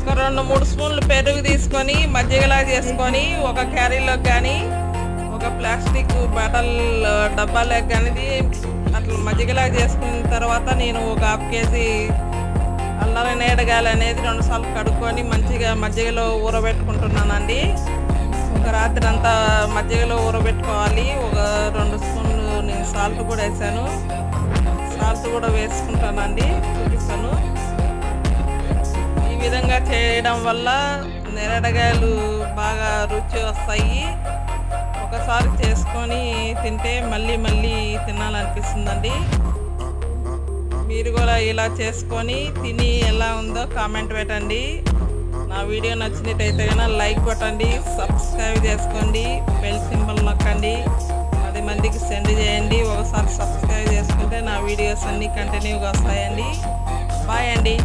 ఒక 2-3 స్పూన్లు పెరుగు తీసుకొని మజ్జిగలా చేసుకొని ఒక క్యారీలోకి కానీ ఒక ప్లాస్టిక్ బాటిల్ డబ్బాలోకి కానీ అట్లా మజ్జిగలా చేసుకున్న తర్వాత నేను ఒక 1/2 కేజీ అల్లం నేడగాయలు అనేది 2 సార్లు కడుక్కొని మంచిగా మజ్జిగలో ఊరబెట్టుకుంటున్నానండి. ఒక రాత్రి అంతా మజ్జిగలో ఊరబెట్టుకోవాలి. ఒక 2 స్పూన్లు నేను సాల్ట్ కూడా వేసాను. సాల్ట్ కూడా వేసుకుంటానండి, చూపిస్తాను. ఈ విధంగా చేయడం వల్ల నేరేడకాయలు బాగా రుచి వస్తాయి. ఒకసారి చేసుకొని తింటే మళ్ళీ మళ్ళీ తినాలనిపిస్తుందండి. మీరు కూడా ఇలా చేసుకొని తిని ఎలా ఉందో కామెంట్ పెట్టండి. నా వీడియో నచ్చినట్టయితే కనుక లైక్ కొట్టండి, సబ్స్క్రైబ్ చేసుకోండి, బెల్ సింబల్ నొక్కండి, 10 మందికి సెండ్ చేయండి. ఒకసారి సబ్స్క్రైబ్ చేసుకుంటే నా వీడియోస్ అన్నీ కంటిన్యూగా వస్తాయండి. బాయ్ అండి.